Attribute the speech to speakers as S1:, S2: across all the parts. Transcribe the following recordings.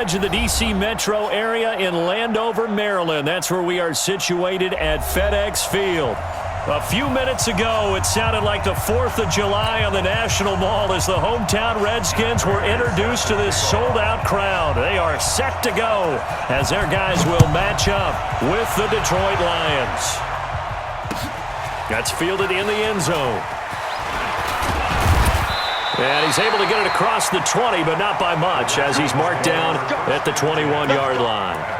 S1: Edge of the D.C. metro area in Landover, Maryland. That's where we are situated at FedEx Field. A few minutes ago, it sounded like the 4th of July on the National Mall as the hometown Redskins were introduced to this sold-out crowd. They are set to go as their guys will match up with the Detroit Lions. That's fielded in the end zone. And he's able to get it across the 20, but not by much, as he's marked down at the 21-yard line.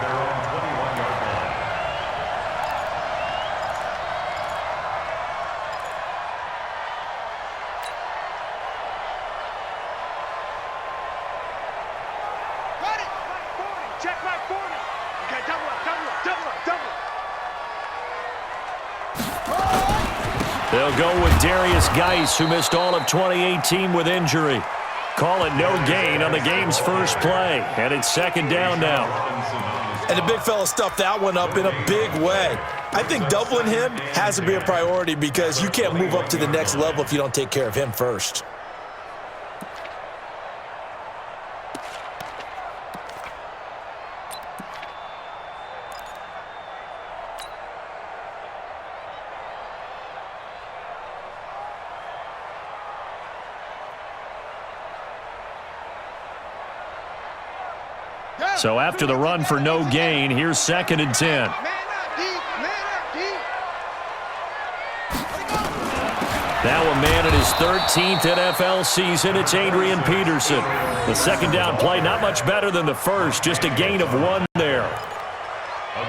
S1: They'll go with Darius Geis, who missed all of 2018 with injury. Call it no gain on the game's first play, and it's second down now.
S2: And the big fella stuffed that one up in a big way. I think doubling him has to be a priority because you can't move up to the next level if you don't take care of him first.
S1: So after the run for no gain, here's second and 10. Now a man in his 13th NFL season. It's Adrian Peterson. The second down play, not much better than the first, just a gain of 1 there.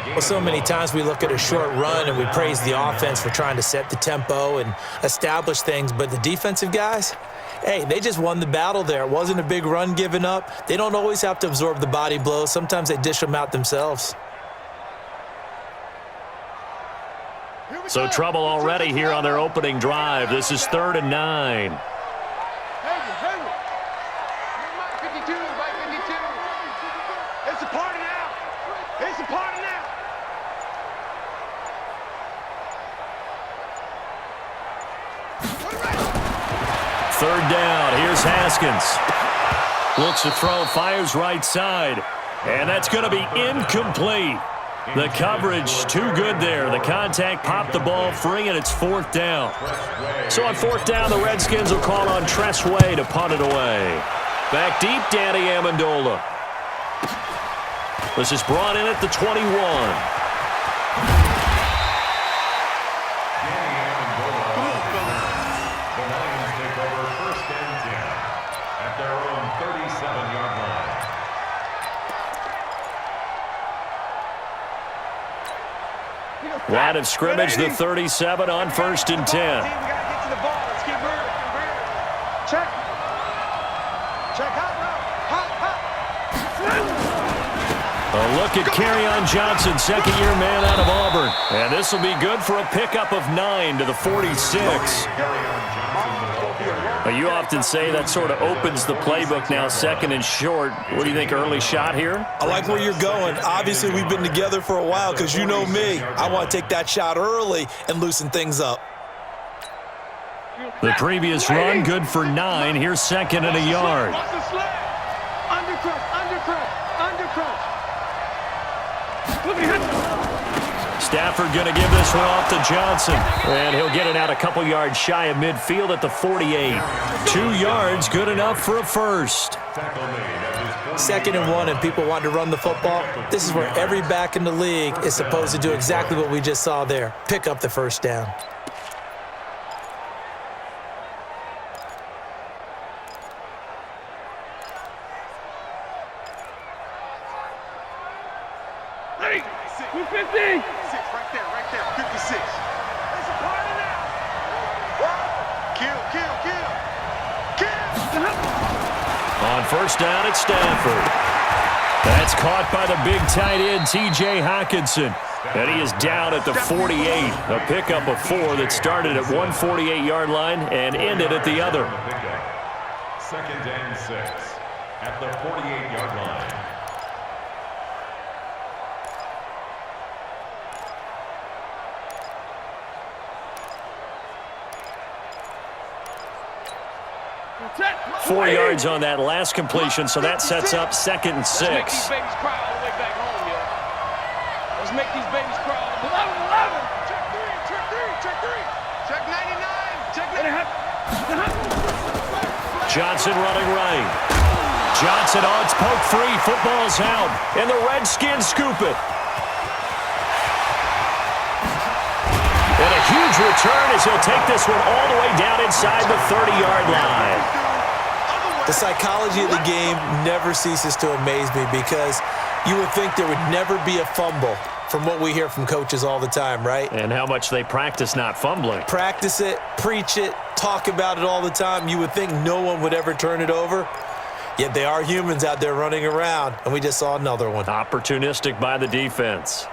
S2: Well, so many times we look at a short run and we praise the offense for trying to set the tempo and establish things, but the defensive guys, hey, they just won the battle there. It wasn't a big run given up. They don't always have to absorb the body blows. Sometimes they dish them out themselves.
S1: So trouble already here on their opening drive. This is 3rd and 9.
S3: It's a party now. It's a party now.
S1: Third down. Here's Haskins. Looks to throw, fires right side. And that's going to be incomplete. The coverage too good there. The contact popped the ball free, and it's 4th down. So on 4th down, the Redskins will call on Tressway to punt it away. Back deep, Danny Amendola. This is brought in at the 21. Line of scrimmage, the 37 on 1st and 10.
S3: We got to get to the ball. Let's get rid of it. Check. Check. Hot.
S1: A look at Kerryon Johnson, second-year man out of Auburn. And this will be good for a pickup of 9 to the 46. You often say that sort of opens the playbook now, 2nd and short. What do you think, early shot here?
S2: I like where you're going. Obviously, we've been together for a while because you know me. I want to take that shot early and loosen things up.
S1: The previous run, good for 9. Here's 2nd and a yard. Stafford going to give this one off to Johnson. And he'll get it out a couple yards shy of midfield at the 48. 2 yards, good enough for a first.
S2: 2nd and 1, and people want to run the football. This is where every back in the league is supposed to do exactly what we just saw there. Pick up the first down.
S1: On first down, it's Stafford. That's caught by the big tight end, T.J. Hockenson. And he is down at the 48. A pickup of 4 that started at 148-yard line and ended at the other.
S4: 2nd and 6 at the 48-yard line.
S1: 4 yards on that last completion, so that sets up 2nd and 6.
S3: Let's make these babies cry all the way back home, yo. Let's make these babies cry all the way. 11. Check 3, check 3, check 3. Check 99, check 99.
S1: Johnson running right. Johnson on its poke 3. Football's out, and the Redskins scoop it. And a huge return as he'll take this one all the way down inside the 30-yard line.
S2: The psychology of the game never ceases to amaze me because you would think there would never be a fumble from what we hear from coaches all the time, right?
S1: And how much they practice not fumbling.
S2: Practice it, preach it, talk about it all the time. You would think no one would ever turn it over. Yet they are humans out there running around, and we just saw another one.
S1: Opportunistic by the defense.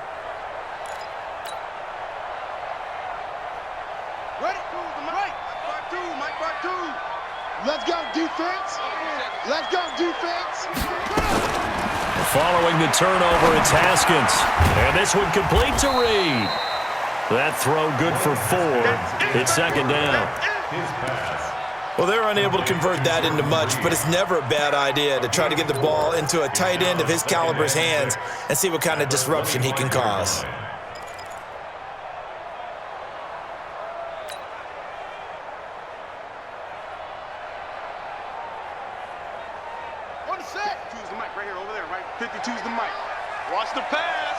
S5: Let's go, defense. Let's go, defense.
S1: Following the turnover, it's Haskins. And this one complete to Reed. That throw good for 4. It's 2nd down.
S2: Well, they're unable to convert that into much, but it's never a bad idea to try to get the ball into a tight end of his caliber's hands and see what kind of disruption he can cause.
S5: Choose the mic right here, over there, right? 52's the mic. Watch the pass.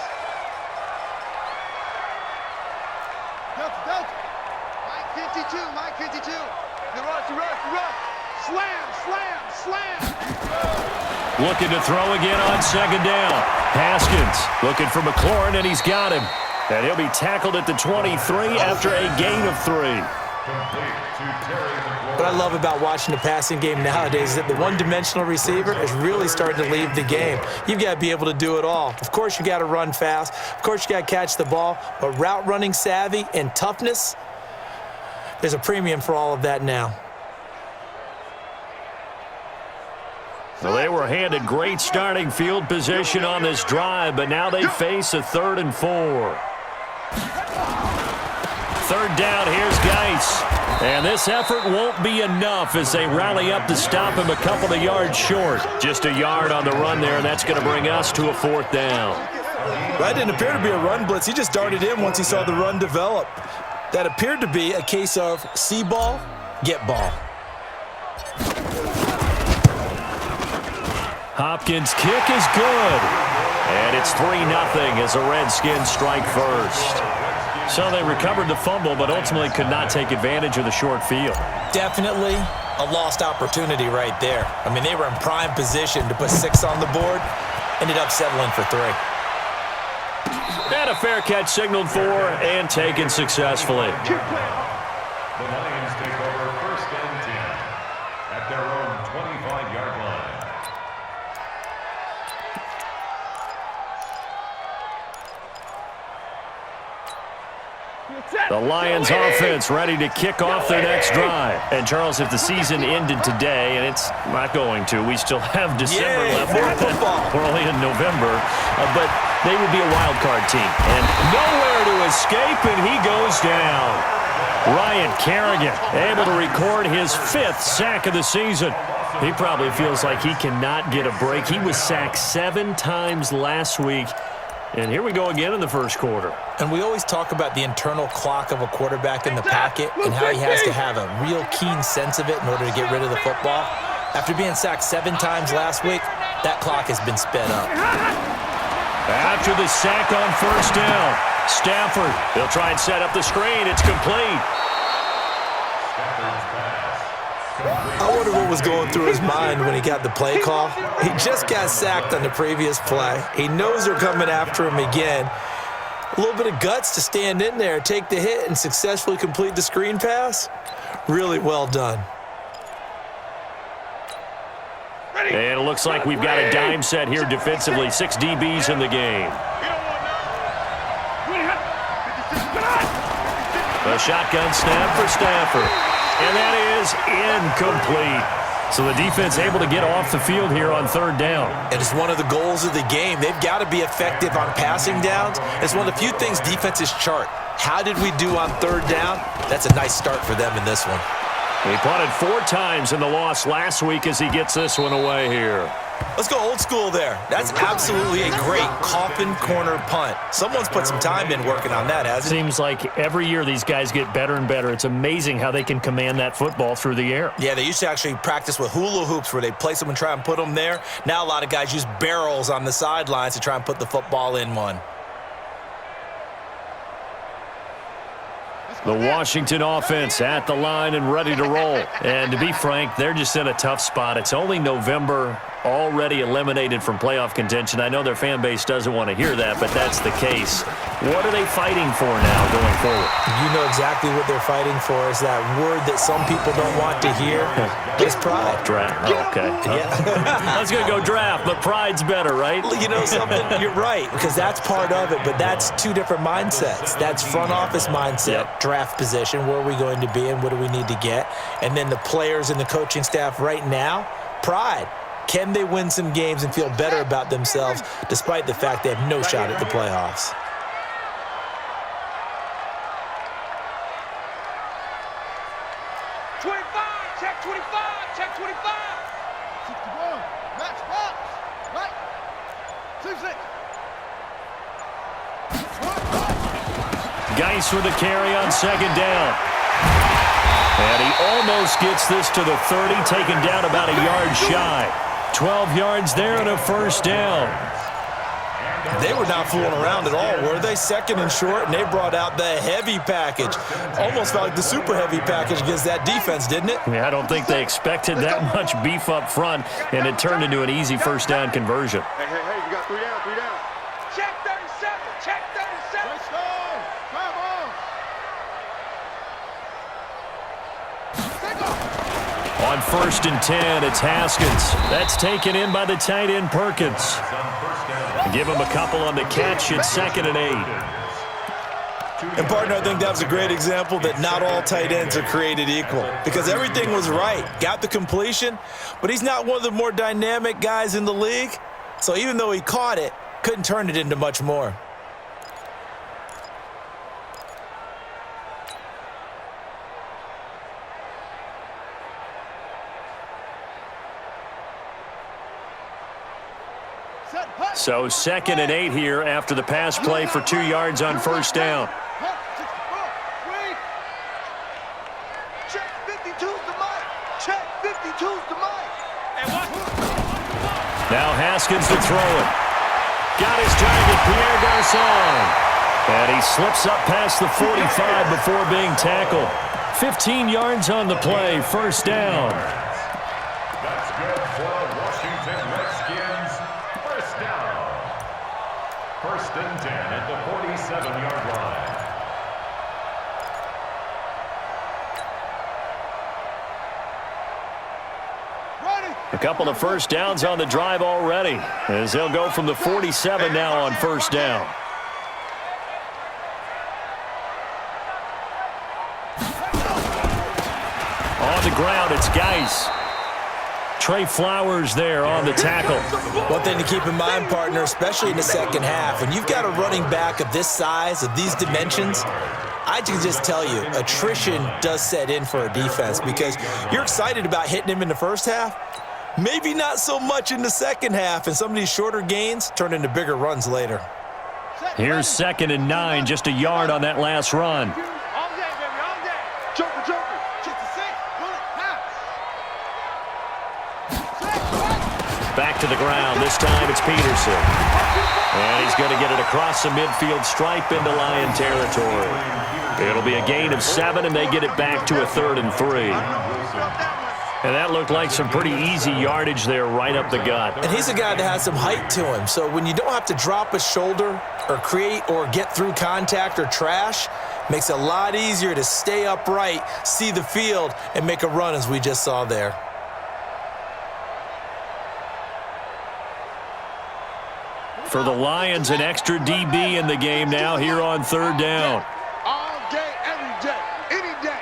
S5: Delta. Mike 52, Mike 52. You rush. Slam.
S1: Looking to throw again on 2nd down. Haskins looking for McLaurin, and he's got him. And he'll be tackled at the 23 after a gain of 3.
S2: What I love about watching the passing game nowadays is that the one-dimensional receiver is really starting to leave the game. You've got to be able to do it all. Of course, you got to run fast. Of course, you got to catch the ball. But route running savvy and toughness, there's a premium for all of that now.
S1: Well, they were handed great starting field position on this drive, but now they face a 3rd and 4. 3rd down, here's Geis. And this effort won't be enough as they rally up to stop him a couple of yards short. Just a yard on the run there, and that's going to bring us to a 4th down.
S2: That didn't appear to be a run blitz. He just darted in once he saw the run develop. That appeared to be a case of see ball, get ball.
S1: Hopkins' kick is good. And it's 3-0 as the Redskins strike first. So they recovered the fumble, but ultimately could not take advantage of the short field.
S2: Definitely a lost opportunity right there. I mean, they were in prime position to put 6 on the board, ended up settling for 3.
S1: And a fair catch signaled for and taken successfully.
S4: The Lions take over 1st and 10 at their own 25-yard line.
S1: The Lions offense ready to kick off their next drive. And, Charles, if the season ended today, and it's not going to, we still have December left. We're only in November. But they would be a wild card team. And nowhere to escape, and he goes down. Ryan Kerrigan able to record his 5th sack of the season. He probably feels like he cannot get a break. He was sacked 7 times last week. And here we go again in the first quarter.
S2: And we always talk about the internal clock of a quarterback in the pocket and how he has to have a real keen sense of it in order to get rid of the football. After being sacked 7 times last week, that clock has been sped up.
S1: After the sack on 1st down, Stafford, he'll try and set up the screen. It's complete.
S2: I wonder what was going through his mind when he got the play call. He just got sacked on the previous play. He knows they're coming after him again. A little bit of guts to stand in there, take the hit, and successfully complete the screen pass. Really well done.
S1: And it looks like we've got a dime set here defensively. 6 DBs in the game. A shotgun snap for Stafford. And that is incomplete. So the defense able to get off the field here on 3rd down.
S2: It is one of the goals of the game. They've got to be effective on passing downs. It's one of the few things defenses chart. How did we do on 3rd down? That's a nice start for them in this one.
S1: He punted 4 times in the loss last week as he gets this one away here.
S2: Let's go old school there. That's absolutely a great coffin corner punt. Someone's put some time in working on that, hasn't it?
S1: Seems like every year these guys get better and better. It's amazing how they can command that football through the air.
S2: Yeah, they used to actually practice with hula hoops where they place them and try and put them there. Now a lot of guys use barrels on the sidelines to try and put the football in one.
S1: The Washington offense at the line and ready to roll. And to be frank, they're just in a tough spot. It's only November, already eliminated from playoff contention. I know their fan base doesn't want to hear that, but that's the case. What are they fighting for now going forward?
S2: You know exactly what they're fighting for is that word that some people don't want to hear. It's pride.
S1: Draft. Oh, okay.
S2: Yeah.
S1: I was going to go draft, but pride's better, right?
S2: You know something? You're right, because that's part of it, but that's two different mindsets. That's front office mindset, draft position, where are we going to be and what do we need to get? And then the players and the coaching staff right now, pride. Can they win some games and feel better about themselves despite the fact they have no shot at the playoffs?
S3: Check 25, check 25.
S5: 61, match box, right, 2-6.
S1: Geis with a carry on second down. And he almost gets this to the 30, taken down about a yard shy. 12 yards there and a first down.
S2: They were not fooling around at all, were they? Second and short, and they brought out the heavy package. Almost felt like the super heavy package against that defense, didn't it?
S1: Yeah, I don't think they expected that much beef up front, and it turned into an easy first down conversion.
S5: Hey, we got 3 down, 3 down.
S3: Check 37, check 37.
S5: Let's go, come on. Take off.
S1: On 1st and 10, it's Haskins. That's taken in by the tight end Perkins. Give him a couple on the catch at 2nd and 8.
S2: And, partner, I think that was a great example that not all tight ends are created equal because everything was right. Got the completion, but he's not one of the more dynamic guys in the league. So even though he caught it, couldn't turn it into much more.
S1: So 2nd and 8 here after the pass play for 2 yards on first down.
S5: Check 52's the mic. Check 52's the mic.
S1: Now Haskins to throw it. Got his target, Pierre Garçon. And he slips up past the 45 before being tackled. 15 yards on the play, first down.
S4: That's good for Washington Redskins. First down. 1st and 10 at the 47-yard line.
S1: A couple of first downs on the drive already, as they'll go from the 47 now on first down. On the ground, it's Geis. Trey Flowers there on the tackle.
S2: One thing to keep in mind, partner, especially in the second half, when you've got a running back of this size, of these dimensions, I can just tell you, attrition does set in for a defense because you're excited about hitting him in the first half. Maybe not so much in the second half, and some of these shorter gains turn into bigger runs later.
S1: Here's 2nd and 9, just a yard on that last run.
S3: All day, baby, all day.
S5: Joker. Check the 6. Bullet, pass.
S1: Back to the ground. This time it's Peterson. And he's going to get it across the midfield stripe into Lion territory. It'll be a gain of 7, and they get it back to a 3rd and 3. And that looked like some pretty easy yardage there right up the gut.
S2: And he's a guy that has some height to him. So when you don't have to drop a shoulder or create or get through contact or trash, makes it a lot easier to stay upright, see the field, and make a run as we just saw there.
S1: For the Lions, an extra DB in the game now here on 3rd down.
S5: All day, every day, any day.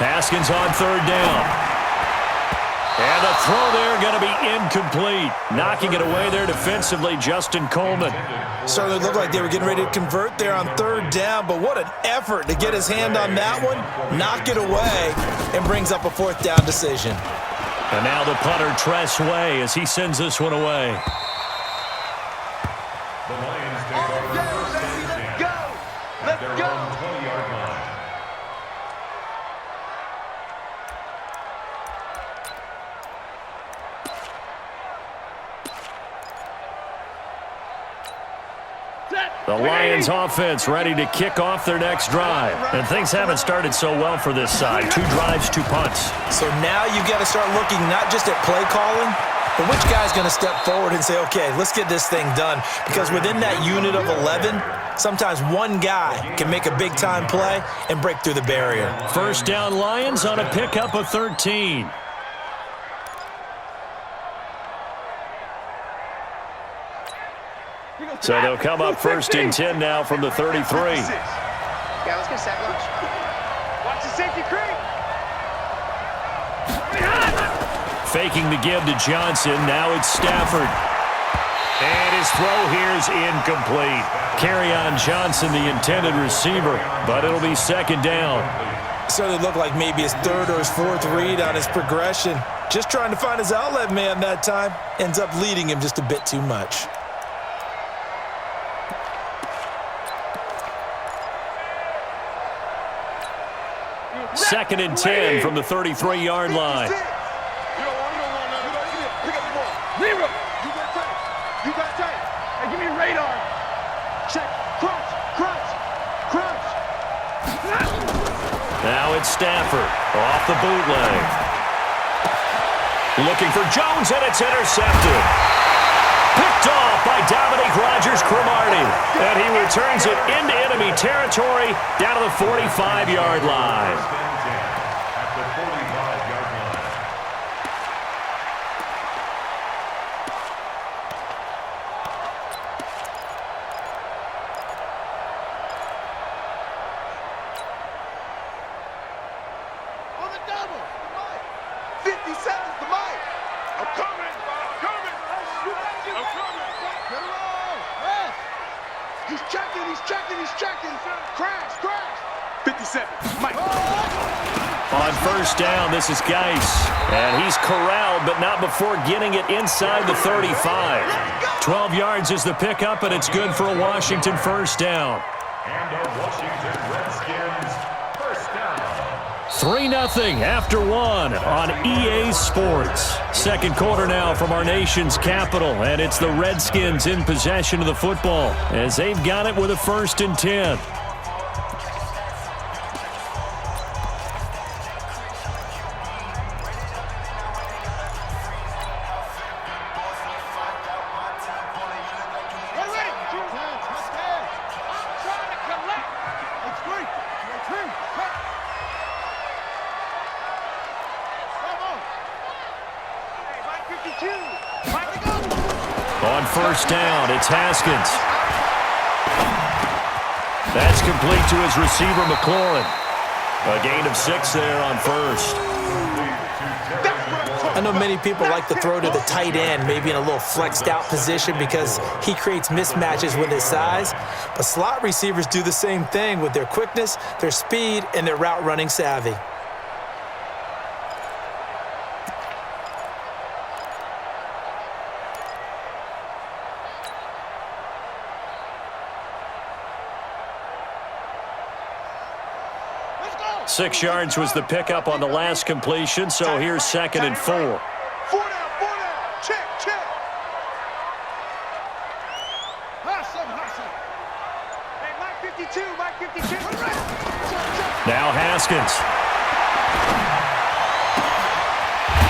S1: Haskins on 3rd down. And the throw there going to be incomplete. Knocking it away there defensively, Justin Coleman.
S2: Certainly looked like they were getting ready to convert there on third down, but what an effort to get his hand on that one, knock it away, and brings up a fourth down decision.
S1: And now the punter, Tress Way, as he sends this one away.
S4: The Lions take over first and 10 at their own 20-yard line.
S1: The Lions offense ready to kick off their next drive. And things haven't started so well for this side. 2 drives, 2 punts.
S2: So now you've got to start looking not just at play calling, but which guy's going to step forward and say, okay, let's get this thing done. Because within that unit of 11, sometimes one guy can make a big-time play and break through the barrier.
S1: First down Lions on a pickup of 13. So they'll come up first and 10 now from the 33.
S6: Yeah, let's get a sack lunch.
S3: Watch the safety creep.
S1: Faking the give to Johnson. Now it's Stafford. And his throw here is incomplete. Kerryon Johnson, the intended receiver, but it'll be second down.
S2: Certainly looked like maybe his third or his fourth read on his progression. Just trying to find his outlet man that time. Ends up leading him just a bit too much.
S1: Second and 10 from the 33-yard line.
S3: Zero. You got tight. Hey, give me radar. Check. Crunch.
S1: Now it's Stafford off the bootleg. Looking for Jones, and it's intercepted. Picked off by Dominique Rodgers-Cromartie. And he returns it into enemy territory down to the 45-yard line.
S4: At the 45-yard line.
S5: On the double. 57's the mic.
S3: I'm coming.
S5: Get it on. Rest. He's checking. Crash.
S3: 57. Mike.
S1: On first down, this is Geis. And he's corralled, but not before getting it inside the 35. 12 yards is the pickup, and it's good for a Washington first down.
S4: And a Washington Redskins first down.
S1: 3-0 after 1 on EA Sports. Second quarter now from our nation's capital, and it's the Redskins in possession of the football as they've got it with a first and 10. On first down, it's Haskins. That's complete to his receiver, McLaurin. A gain of 6 there on first.
S2: I know many people like to throw to the tight end, maybe in a little flexed out position because he creates mismatches with his size. But slot receivers do the same thing with their quickness, their speed, and their route running savvy.
S5: Let's go.
S1: 6 yards was the pickup on the last completion, so here's second and 4.
S5: 4 down. Check. Hustle. Hey, Mike 52.
S1: Now Haskins.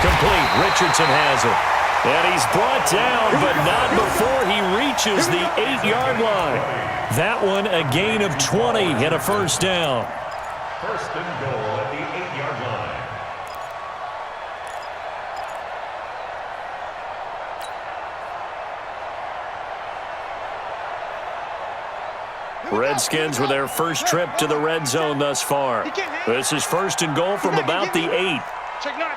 S1: Complete. Richardson has it. And he's brought down, but not before he reaches the 8-yard line. That one a gain of 20 and a first down.
S4: First and goal at the 8-yard line.
S1: Redskins with their first trip to the red zone thus far. This is first and goal from about the 8.
S3: Check 9.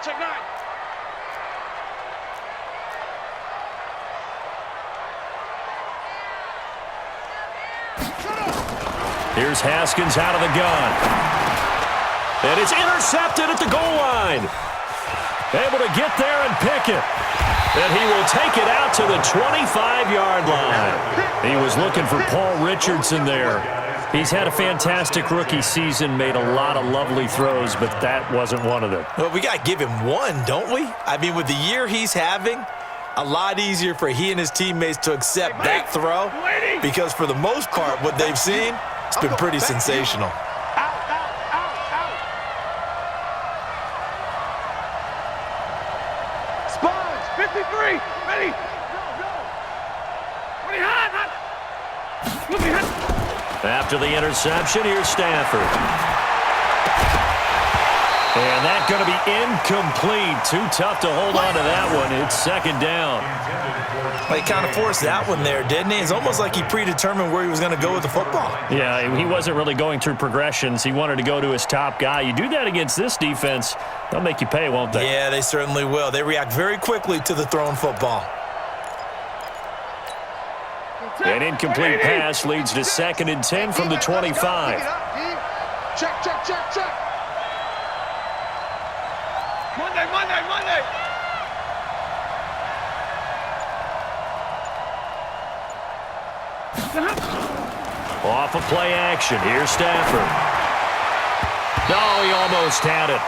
S1: Here's Haskins out of the gun. And it's intercepted at the goal line. Able to get there and pick it. And he will take it out to the 25-yard line. He was looking for Paul Richardson there. He's had a fantastic rookie season, made a lot of lovely throws, but that wasn't one of them.
S2: Well, we got to give him one, don't we? I mean, with the year he's having, a lot easier for he and his teammates to accept that throw because for the most part, what they've seen, it's been pretty sensational.
S3: Sponge, 53, ready.
S1: After the interception, here's Stafford. And that's going to be incomplete. Too tough to hold on to that one. It's second down.
S2: Well, he kind of forced that one there, didn't he? It's almost like he predetermined where he was going to go with the football.
S1: Yeah, he wasn't really going through progressions. He wanted to go to his top guy. You do that against this defense, they'll make you pay, won't they?
S2: Yeah, they certainly will. They react very quickly to the thrown football.
S1: An incomplete pass leads to 2nd and 10 from the 25.
S5: Check, check, check, check.
S3: Monday.
S1: Off of play action. Here's Stafford. No, he almost had it.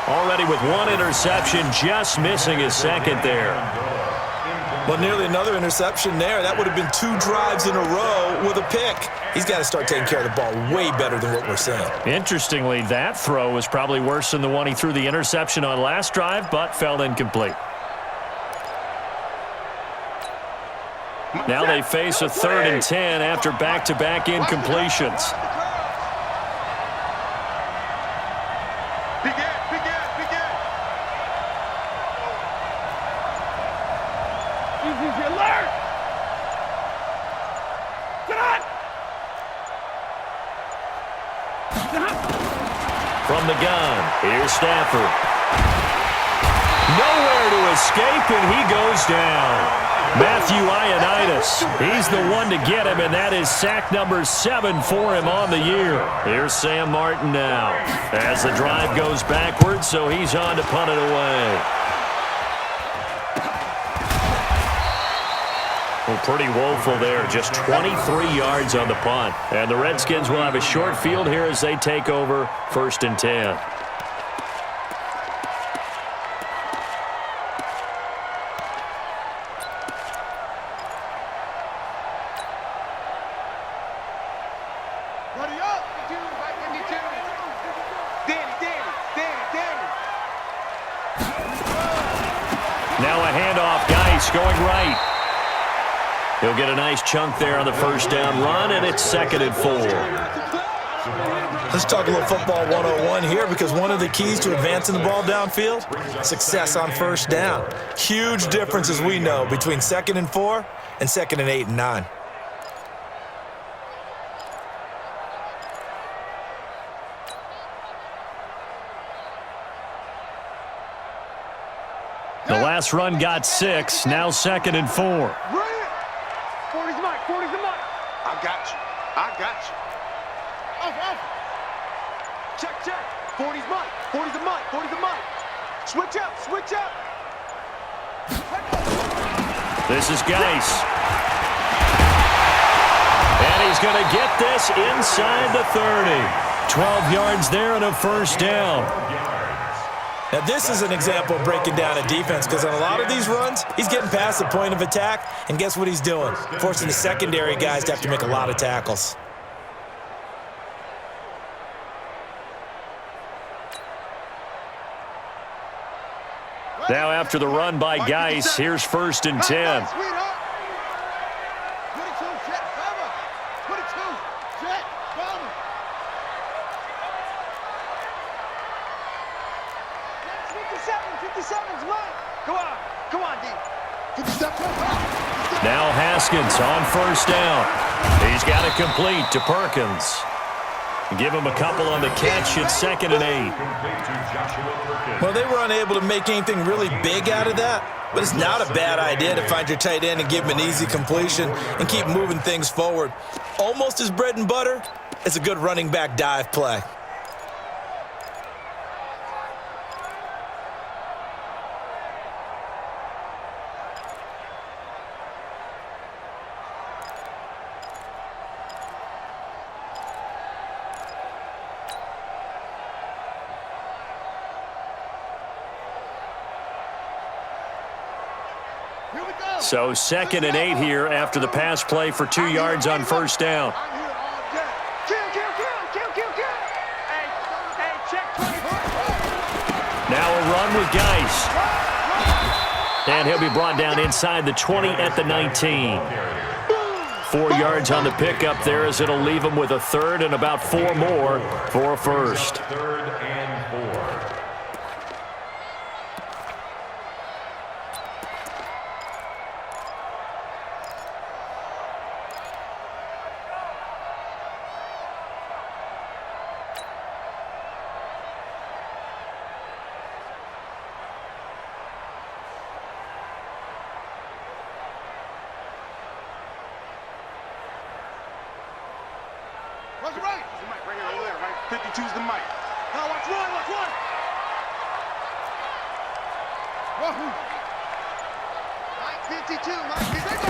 S1: Already with one interception, just missing his second there.
S2: Well, nearly another interception there. That would have been 2 drives in a row with a pick. He's got to start taking care of the ball way better than what we're seeing.
S1: Interestingly, that throw was probably worse than the one he threw the interception on last drive, but fell incomplete. Now they face a 3rd and 10 after back-to-back incompletions. From the gun, here's Stafford. Nowhere to escape, and he goes down. Matthew Ioannidis, he's the one to get him, and that is sack number 7 for him on the year. Here's Sam Martin now as the drive goes backwards, so he's on to punt it away. Well, pretty woeful there, just 23 yards on the punt. And the Redskins will have a short field here as they take over 1st and 10. Now a handoff, Geis going right. He'll get a nice chunk there on the 1st down run, and it's 2nd and 4.
S2: Let's talk a little football 101 here because one of the keys to advancing the ball downfield, success on 1st down. Huge difference, as we know, between 2nd and 4 and 2nd and 8 and 9.
S1: The last run got 6, now 2nd and 4.
S3: 40's the mic.
S5: I got you. Off. Check. 40's the mic. Switch up.
S1: This is Geis. And he's going to get this inside the 30. 12 yards there and a 1st down.
S2: Now, this is an example of breaking down a defense because on a lot of these runs, he's getting past the point of attack, and guess what he's doing? Forcing the secondary guys to have to make a lot of tackles.
S1: Now after the run by Geis, here's 1st and 10. Now Haskins on 1st down. He's got it complete to Perkins. Give him a couple on the catch. It's 2nd and 8.
S2: Well, they were unable to make anything really big out of that, but it's not a bad idea to find your tight end and give him an easy completion and keep moving things forward. Almost his bread and butter, It's a good running back dive play.
S1: So 2nd and 8 here after the pass play for 2 yards on first down. Now a run with Geis. And he'll be brought down inside the 20 at the 19. 4 yards on the pickup there as it'll leave him with a third and about 4 more for a first.
S4: 3rd and 4.
S5: Watch it right. The mic right here, over there, right? 52's the mic. Now watch run, watch run. Wahoo. Mike 52, Mike 52.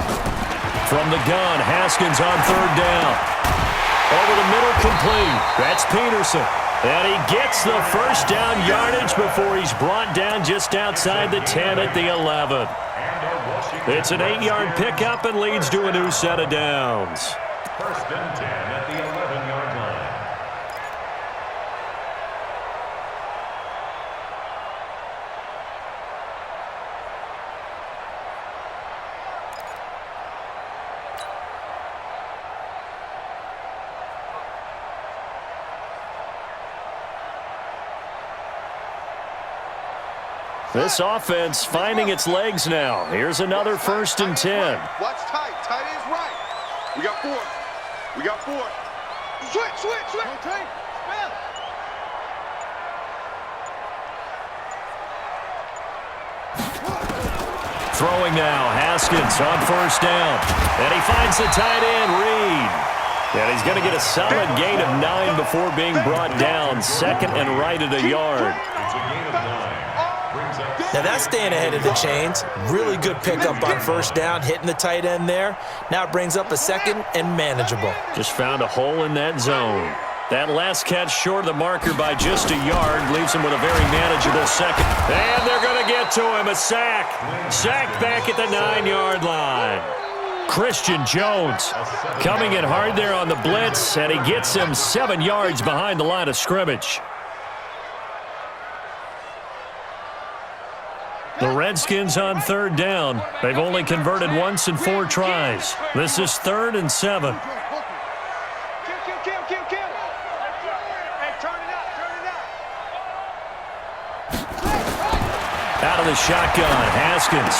S1: From the gun, Haskins on 3rd down. Over the middle, complete. That's Peterson. And he gets the first down yardage before he's brought down just outside the 10 at the 11. It's an 8-yard pickup and leads to a new set of downs.
S4: 1st and 10 at the 11-yard line.
S1: This offense finding its legs now. Here's another 1st and 10.
S5: Watch tight. Tight ends right. We got 4. We got 4. Switch. Rotate. Spell.
S1: Throwing now, Haskins on 1st down. And he finds the tight end, Reed. And he's going to get a solid gain of 9 before being brought down. 2nd and right at a yard.
S4: It's a gain of 9. Brings up
S2: Now that's staying ahead of the chains. Really good pickup on 1st down, hitting the tight end there. Now it brings up a 2nd and manageable.
S1: Just found a hole in that zone. That last catch short of the marker by just a yard leaves him with a very manageable 2nd. And they're going to get to him. A sack. Sack back at the 9-yard line. Christian Jones coming in hard there on the blitz, and he gets him 7 yards behind the line of scrimmage. The Redskins on 3rd down. They've only converted once in 4 tries. This is 3rd and 7.
S3: Kill. Hey, turn it out.
S1: Out of the shotgun, Haskins.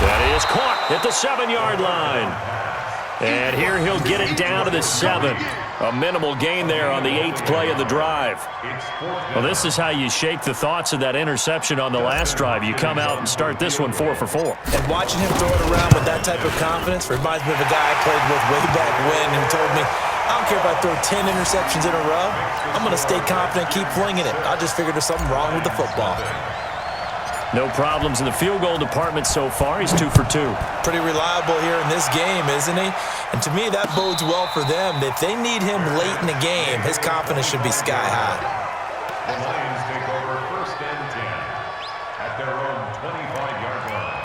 S1: That is caught at the 7-yard line. And here he'll get it down to the 7. A minimal gain there on the 8th play of the drive. Well, this is how you shake the thoughts of that interception on the last drive. You come out and start this one 4 for 4.
S2: And watching him throw it around with that type of confidence reminds me of a guy I played with way back when who told me, I don't care if I throw 10 interceptions in a row. I'm going to stay confident, keep flinging it. I just figured there's something wrong with the football.
S1: No problems in the field goal department so far. He's 2 for 2.
S2: Pretty reliable here in this game, isn't he? And to me, that bodes well for them. If they need him late in the game, his confidence should be sky high.
S4: the Lions take over 1st and 10 at their own 25-yard line.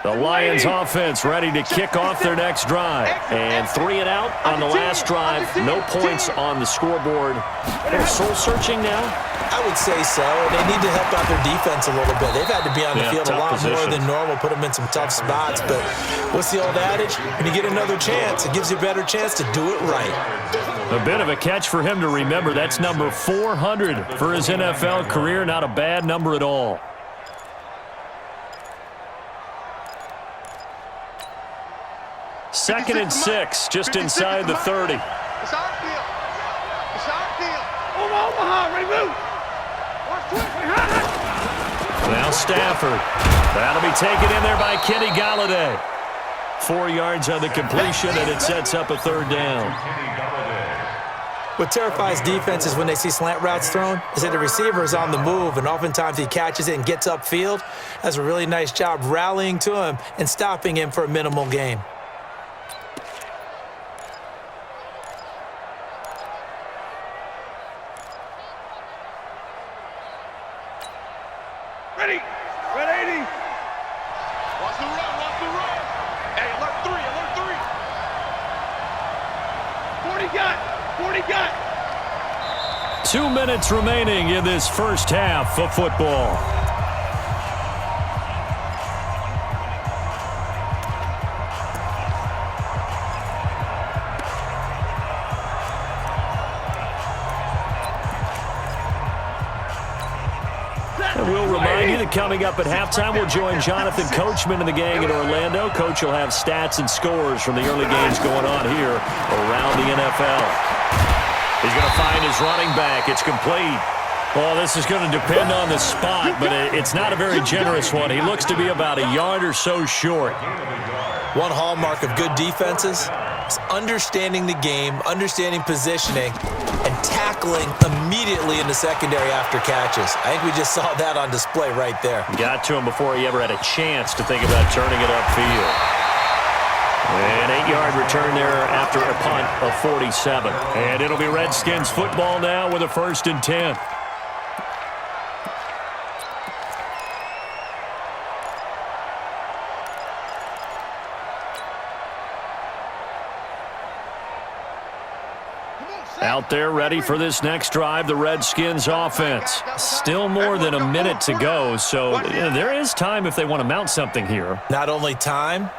S1: The Lions offense ready to kick off their next drive. And 3 and out on the last drive. No points on the scoreboard. They're soul-searching now?
S2: I would say so. They need to help out their defense a little bit. They've had to be on the field a lot more than normal, put them in some tough spots. But what's the old adage? When you get another chance, it gives you a better chance to do it right.
S1: A bit of a catch for him to remember. That's number 400 for his NFL career. Not a bad number at all. Second and 6, just inside the 30.
S5: It's our field. It's our field.
S3: Omaha, ready, move. Watch quick.
S1: Now Stafford. That'll be taken in there by Kenny Galladay. 4 yards on the completion, and it sets up a third down.
S2: What terrifies defenses when they see slant routes thrown is that the receiver is on the move, and oftentimes he catches it and gets upfield. Does a really nice job rallying to him and stopping him for a minimal gain.
S3: Ready. Ready. Watch the run. Watch the run. Hey, alert 3. Alert 3. 40 got. 40 got.
S1: 2 minutes remaining in this first half of football. And we'll remind you that coming up at halftime, we'll join Jonathan Coachman and the gang in Orlando. Coach will have stats and scores from the early games going on here around the NFL. He's going to find his running back. It's complete. Well, this is going to depend on the spot, but it's not a very generous one. He looks to be about a yard or so short.
S2: One hallmark of good defenses is understanding the game, understanding positioning, and tackling immediately in the secondary after catches. I think we just saw that on display right there.
S1: Got to him before he ever had a chance to think about turning it upfield. An 8-yard return there after a punt of 47. And it'll be Redskins football now with a 1st and 10. Out there ready for this next drive, the Redskins offense. Still more than a minute to go, so there is time if they want to mount something here.
S2: Not only time,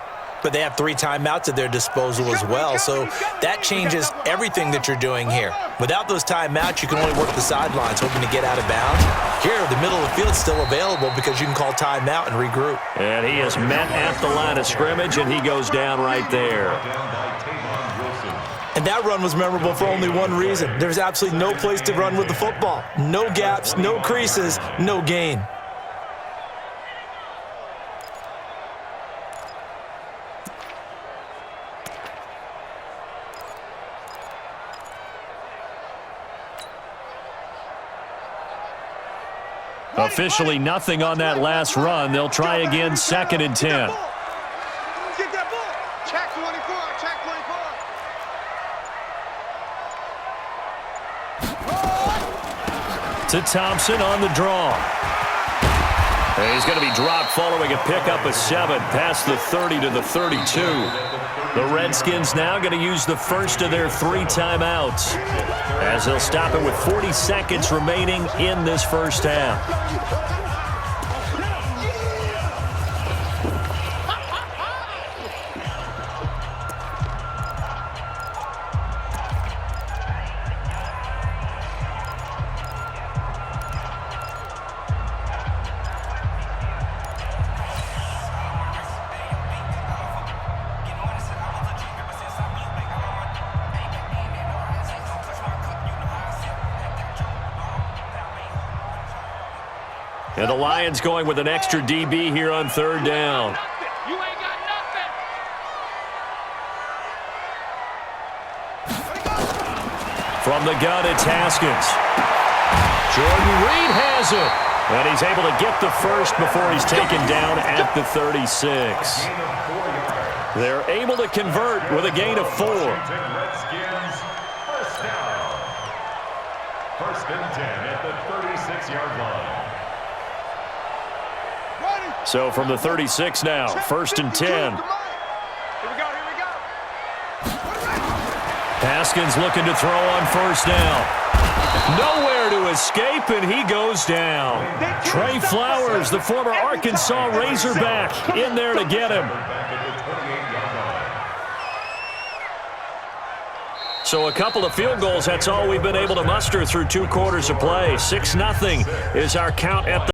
S2: but they have 3 timeouts at their disposal as well, so that changes everything that you're doing here. Without those timeouts, you can only work the sidelines, hoping to get out of bounds. Here, the middle of the field is still available because you can call timeout and regroup.
S1: And he is met at the line of scrimmage, and he goes down right there.
S2: And that run was memorable for only one reason. There's absolutely no place to run with the football. No gaps, no creases, no gain.
S1: Officially nothing on that last run. They'll try again, 2nd and 10.
S5: Get that ball. Check 24. Check 24.
S1: To Thompson on the draw. And he's going to be dropped following a pickup of 7 past the 30 to the 32. The Redskins now going to use the first of their 3 timeouts as they'll stop it with 40 seconds remaining in this first half. And the Lions going with an extra DB here on 3rd down.
S3: You ain't got nothing.
S1: From the gun, it's Haskins. Jordan Reed has it. And he's able to get the first before he's taken down at the 36. They're able to convert with a gain of 4.
S4: Redskins, first down. 1st and 10 at the 36-yard line.
S1: So from the 36 now, 1st and 10.
S5: Here we go.
S1: Haskins looking to throw on 1st down. Nowhere to escape, and he goes down. Trey Flowers, the former Arkansas Razorback, in there to get him. So a couple of field goals, that's all we've been able to muster through 2 quarters of play. 6-0 is our count at the